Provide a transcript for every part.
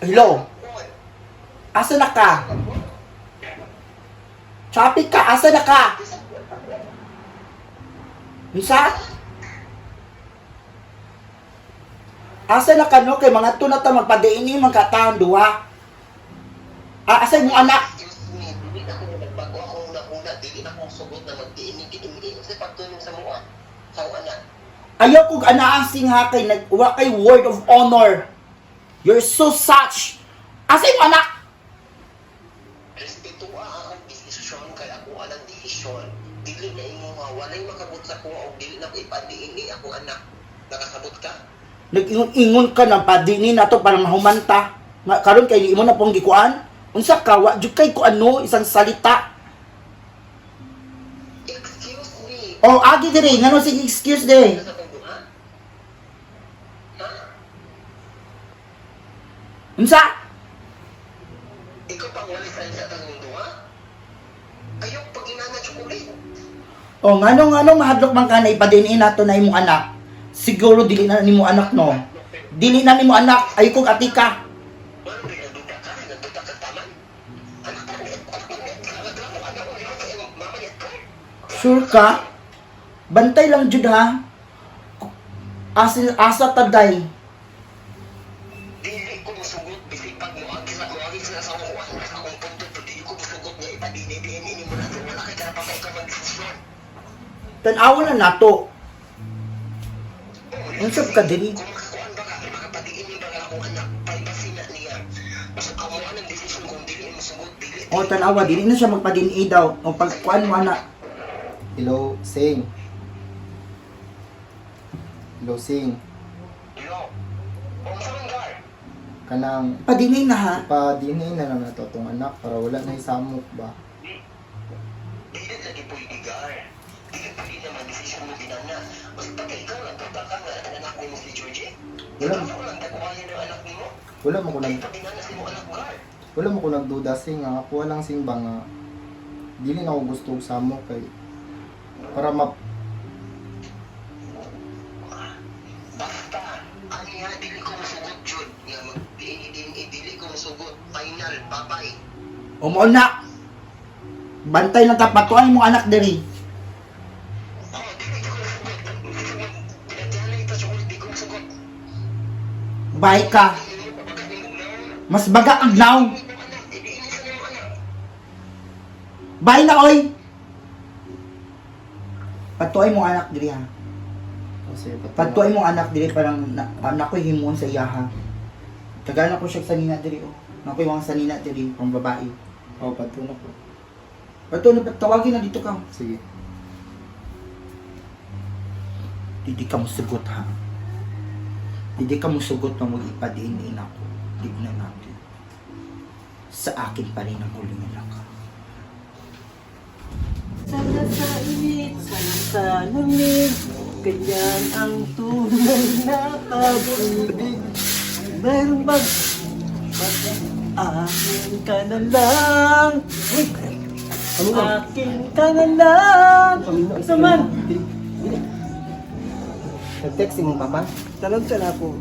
Hello? Asa na ka? Choppy ka, asa na ka? Bisa? Asa na ka no? Kay mga tunata magpadaini, magkataon duha. Asa yung anak? Excuse me, dili na ko nagbago ako una-una, dili na ko sugot na magdiinig-inig sa pagtunog sa mga sa anak. Ayaw kong anaasing ha kay nagwa kay word of honor. You're so such. Asa yung anak? Respeto ang desisyon kay ako anang desisyon. Dili na imo walay makabot sa ko o dili na ko ipadiingi ako anak. Nakasabot ka? Nag-ingon ka ng padini na to para mahumanta. Nga karon kay imo na pong gikuan. Unsa ka wa jud kay ko ano isang salita. Excuse me. Oh, agi diri ngano sig excuse de. Sa pagduha? Ha? Unsa? Ikaw pang wali sa pagduha? Ayaw pag inana chocolate. Oh, ngano mahadlok man ka na ipadini nato na imong anak. Siguro dili na nimo anak no. Dili na nimo anak ay kog atika. Ano rin nanduta ka? Nanduta ka taman? Anak ka ulit. Anak ko mamayat ka? Sure ka? Bantay lang jud ha. Asa taday. Dili ko musugot bisig pag muagi sa sa akong punto pero dili ko musugot nga ipadini mo na wala kay karapatan ka magdesisyon. Tan-awa na nato. Unsa ka diri? Kung makakuan ba ka makapadiin ba ka akong anak paibasin na niya. Basta amo ang desisyon kung dili mo sugot dili. O tan-awa dili na siya magpadini daw. O pagkuan mo anak. Hello, Sing. Hello, Sing. Yo. O sa manggar. Kanang Padini na ha. ipadinin na lang nato tong anak para wala na isamok ba. Dili lagi pwede gar. Dili pwede naman desisyon mo dinana. Basta pag ikaw lang tutaka nga ang anak ni si Georgie. Wala. Ikaw lang taguhayan ng anak nimo. Wala mo ko Dili nag pa dinana si mo anak gar. wala mo ko nagduda Sing nga ako lang Sing ba nga dili na ako gusto og samok kay para Basta, ang iya dili ko musugot jud. Nga dili ko musugot. Final, bye-bye. O mo na. Bantay lang ta patuan mo anak diri. Oh, dili ko musugot. Pinadala ito sa ulit, di ko musugot. Bye ka. Hindi mo pabagat ni mo na. Mas baga ang now. Idiinisan mo anak. Bye na oy. Patuay mo anak diri ha. kasi Patuay mo anak diri parang anak ko himuon sa iya ha. Tagana ko siya sa nina diri oh. Nakoy mga sa nina diri pang babae. oh patuno ko. Pato na tawagin na dito ka. Sige. Hindi ka musugot ha. Hindi ka musugot na mag-ipadiin ako. Tignan natin. Sa akin pa rin ang huling anak ka. Sana sa init, sana sa lamig, ganyan ang tunay na pag-ibig. Meron bang akin ka na lang? Akin ka na lang. Saman, Nag-text si mong papa? tanong ka na ako.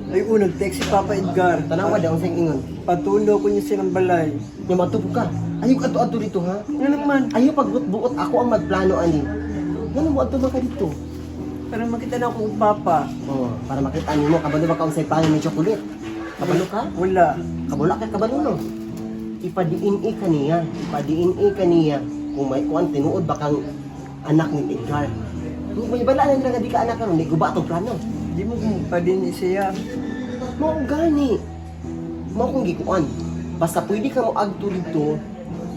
Ay unang text si Papa Edgar. Tanawa daw sing ingon. Patulo ko niya silang balay. Nga matubo ka. Ayaw ka ato dito ha. Ano naman? Ayaw pagbuot ako ang magplano ani. Ngano mo ato ba ka dito? Para makita na akong Papa. Oh, para makita nimo kabalo ba ka unsay plano ng chocolate? Kabalo ka? Wala. Kabula ka kabalo no. Ipadiin-i kaniya. Ipadiin-i kaniya. Kung may kuan tinuod ba kang anak ni Edgar. Kung may bala lang nga di ka anak karon, di guba atong plano. Di mo pa din siya. Mao gani. Mao kung gikuan. Basta pwede ka mo agto dito.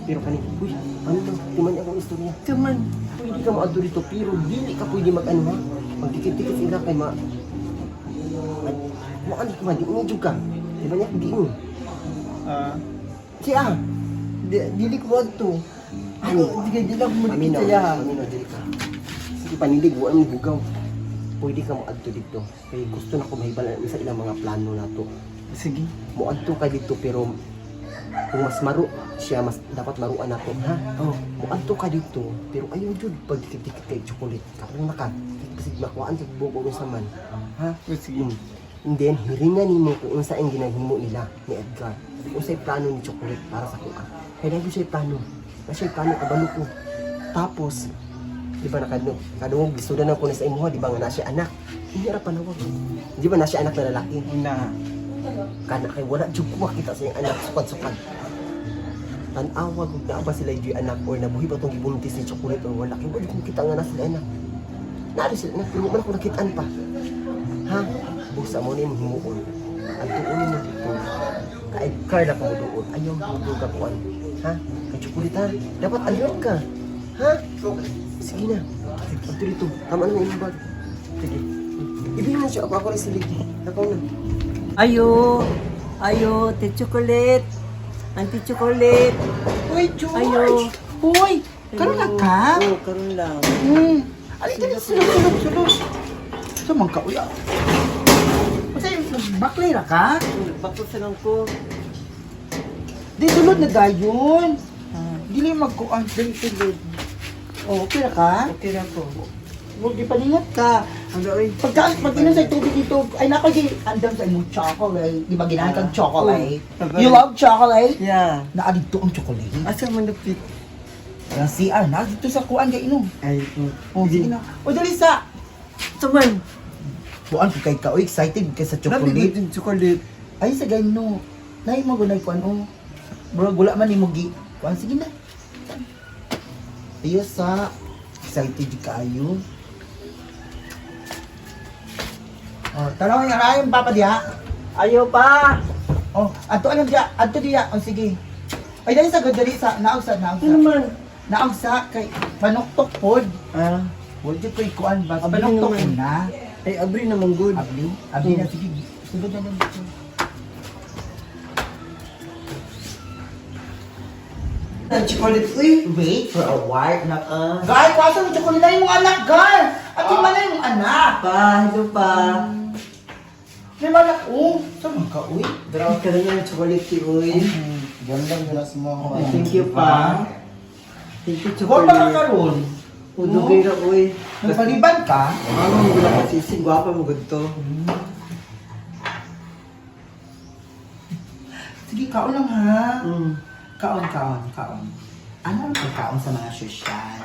Pero kani, uy, ano to? Timan akong istorya. Saman. Pwede ka mo agto dito, pero dili ka pwede mag-ano ha. Magdikit-dikit sila kay mo ano ka man, di unidyo ka. Di ba niya, di mo. Siya, Dili ko adto. Ano? Di lang mo Amino, siya. amino, dili ka. Sige, panilig, huwag mo bugaw. Pwede ka mo agto dito. Kaya gusto na ko mahibala sa ilang mga plano na to. Sige. Mo agto ka dito, pero kung mas maro siya, mas dapat maruan nato, ha? Oh. Mo agto ka dito, pero ayaw jud pag dikit-dikit kay chocolate. Kapag naka, kasi makuhaan sa bubo sa man. Ha? Sige. And then, hiringan nimo kung unsa ang ginahimo nila ni Edgar. Unsay plano ni Chocolate para sa kuha. Kaya dahil siya plano. Na siya plano, kabalo ko. Tapos, di ba nakadungog, gisudan ako na sa imuha, di ba nga na siya anak. Hindi ra panawag. Di ba na siya anak na lalaki? Na. Kana kay wala jud ko makita sa iyang anak sukad-sukad. Tan-awag ug naa ba sila yung anak or nabuhi ba itong gibuntis ni Chocolate or wala. Kaya wala kong kita nga na sila anak. Naari sila anak, hindi man ako nakitaan pa. Ha? Busa mo na yung himuon. Ang tuunin mo dito. Kahit Carla ka mo doon. Ayaw mo doon ka kuhan. Ha? Kay Chocolate ha? Dapat alert ka. Ha? Sige na. Sige dito. Tama na yung bag. Sige. Ibigay na siya. Ako rin silig. Nakaw na. Ayo. Ayo, te chocolate. Auntie chocolate. Uy, George! Ayo. Uy! Karoon na ka? Oo, karon lang. Alin ka na sulod. Sa mga kauya. Kasi baklay ra ka? Bakit sa lang ko? Di sulod na gayon. Dili magkuan. Dili sulod. Oh, okay ra ka? Okay lang ko. Huwag di paningat ka. Ano oy? Pag inom sa tubig dito, ay nakagi andam sa imong chocolate. Di ba ginahan kang chocolate? Oh. You love chocolate? Yeah. Naadito ang chocolate. Asa man dapit? Ang CR na dito sa kuan kay inom. Ay, Oh, sige na. O dali sa. Tuman. Kuan ko kay ka. O excited kay sa Chocolate. chocolate. Din chocolate. Ay sa gayon no. Nay mo gunay kuan o. Bro, gula man nimo gi. Kuan sige na. Ayo sa excited kayo. Oh, tanong nga rayon papa diha. Ayo pa. Oh, ato alam diya, ato diya. Oh sige. Ay dali sa dali sa naugsa. Ano man? Naugsa kay panuktok pod. Ah, Wala di ko ikuan ba? Abli Panuktok naman. na. ay abri naman good. Abli na sige. Sulod na lang dito. Ang chocolate uy. Wait for a while na Guy, kwasa mo chocolate na yung anak, Guy! At yung mana yung anak! Pa, hello pa. May anak, oh! Saan ka, uy? Draw ka rin ng chocolate uy. Ganda nila sa mga Thank you pa. Thank you Huwag pa ka chocolate. karoon. Udugay na uy. Nagpaliban ka? Ano mo gula kasi si guwapa mo ganito. Sige, kaon lang ha. Mm. Kaon. Ano ang pagkaon sa mga sosyal?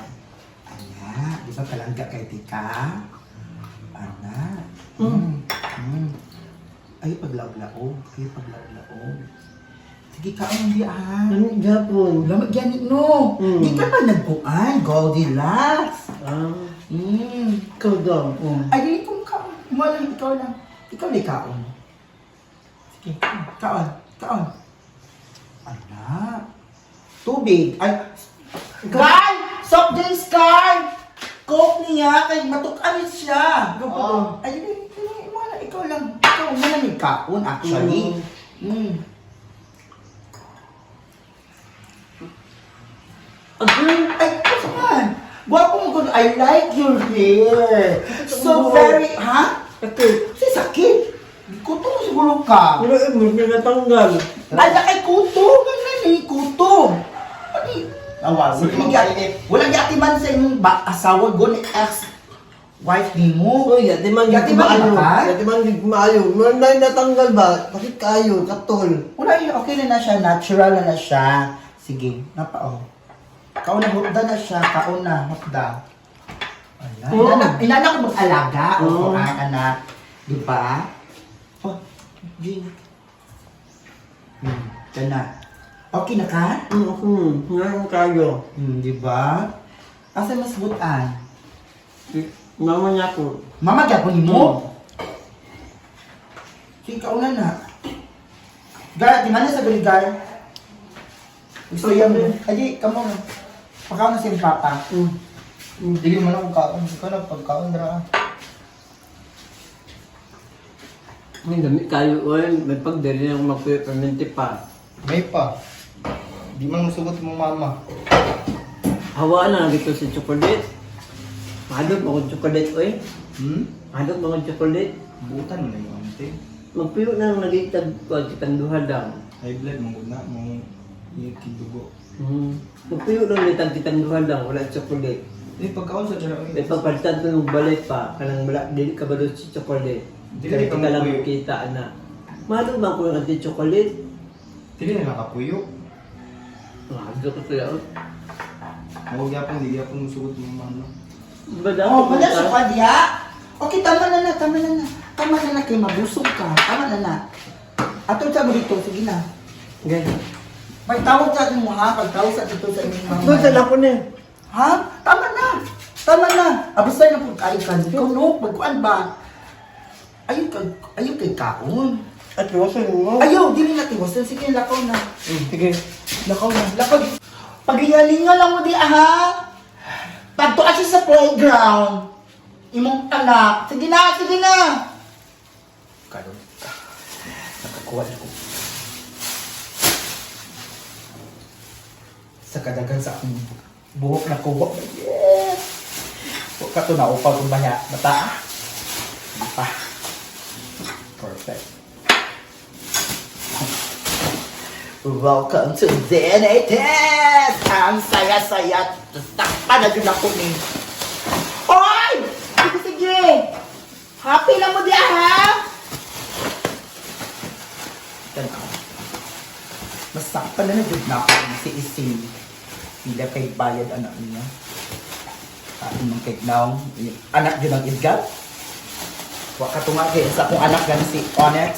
Anak, di ba palangga kay tika? Anak. Ay, paglaog-laog. Sige, kaon hindi ah. Ano gapon? Lamag yan no. Di ka pa nagkuhan, Goldilocks. Ah, Ikaw daw. Ay, di kong kaon. Malang ikaw lang. Ikaw na kaon. Sige, kaon. Anak. Tubig. Ay, Guy! Soft drinks, Guy! Coke niya, kay matukalit siya. Ay, di, ikaw lang. Ikaw mo lang yung kaon, actually. Ay, saan? Guwapo mo kung I like your hair. So very, ha? okay. Si sakit. Kuto mo siguro ka. Wala eh, mo natanggal. Ay, kay kuto. Ganyan eh, kuto. Ani? Walang yati man sa inyong asawa, gun ex-wife ni mo. Uy, yati man Yati gid man maayo. ka? Yati man gid maayo. Manay natanggal ba? Bakit kayo katol? Wala yun, okay na siya, natural na siya. Sige, napao. Kaon na hutda na siya, kaon na hutda. Inanak ko mag-alaga, o anak. Di ba? Oh, Jing. Yan na. Okay na ka? Ngayon kayo. Di ba? Asa mas butan? Mama niya ko. Mama, gapon mo? Sige, kaunan na. Gar, di man na sa galigar. Gusto yan mo. Ay, kamo na. Pakaw na si Papa. Hindi mo na kung kaon. Hindi ka na pagkaon dara. May damit kayo, oy. May pagdali ng magpipermente pa. May pa. Di man musugot mong mama. Hawa na dito si chocolate. Madot mo kong chocolate, oy. Madot mo kong chocolate. Butan mo na yung ante. Magpiyo na ang nagitag ko at itanduhan lang. High blood mo na mong ikidugo. Magpiyo lang nitang titanduhan lang, wala chocolate. Eh, pagkaon sa dara. May pagpalitan ko ng balay pa, kanang dili ka ba doon si chocolate. Kaya ka lang makita na. Mahal ba ko yung anti chocolate? Dili na nakapuyo. Mahal ko sa'yo. Huwag yapon, hindi yapon sugot mo ano. Oh, wala sa kadya. Okay, tama na. Tama na kay mabusog ka. Tama na. Atong sa mo dito, sige na. Ganyan. Pagtawag sa atin mo ha, pagtawag sa dito sa inyong mga... Doon sa lako na. Ha? Tama na. Abustay na po kayo ka. Ikaw no, magkuhan ba? Ayaw kay kaon. At iwasan mo. Ayaw, dili na tiwasan. Sige, lakaw na. Sige. Lakaw. Paghiyalinga lang mo di ha. Pagtuan siya sa playground. Imong anak. Sige na. Karon. Nakakuha ko. Sa kadagan sa akong buhok na kuha. Yes! Huwag ka ito na upag kung baya. Bata. Bata. Perfect. Welcome to DNA Test! Ang saya-saya. Takpa na din ako ni. Oy! Sige. Happy lang mo diya ha? Tanaw. Masakpan na nagod na ako si Ising. Hindi kay bayad anak niya. Sabi mong kay Naong, anak din ang Edgar. Huwag ka tumagi sa akong anak gan si Onyx.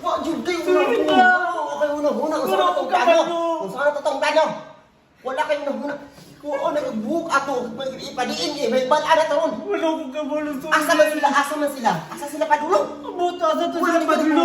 Wag yun kayo una. Okay, una. Kung saan itong plano? Kung saan itong plano? Wala kayo una. Oo, nag-book ato. May ipadiin eh. May bala na taon. Wala ko kabalo to. Asa man sila? Asa sila padulong? Buta sa to Wala sila padulong.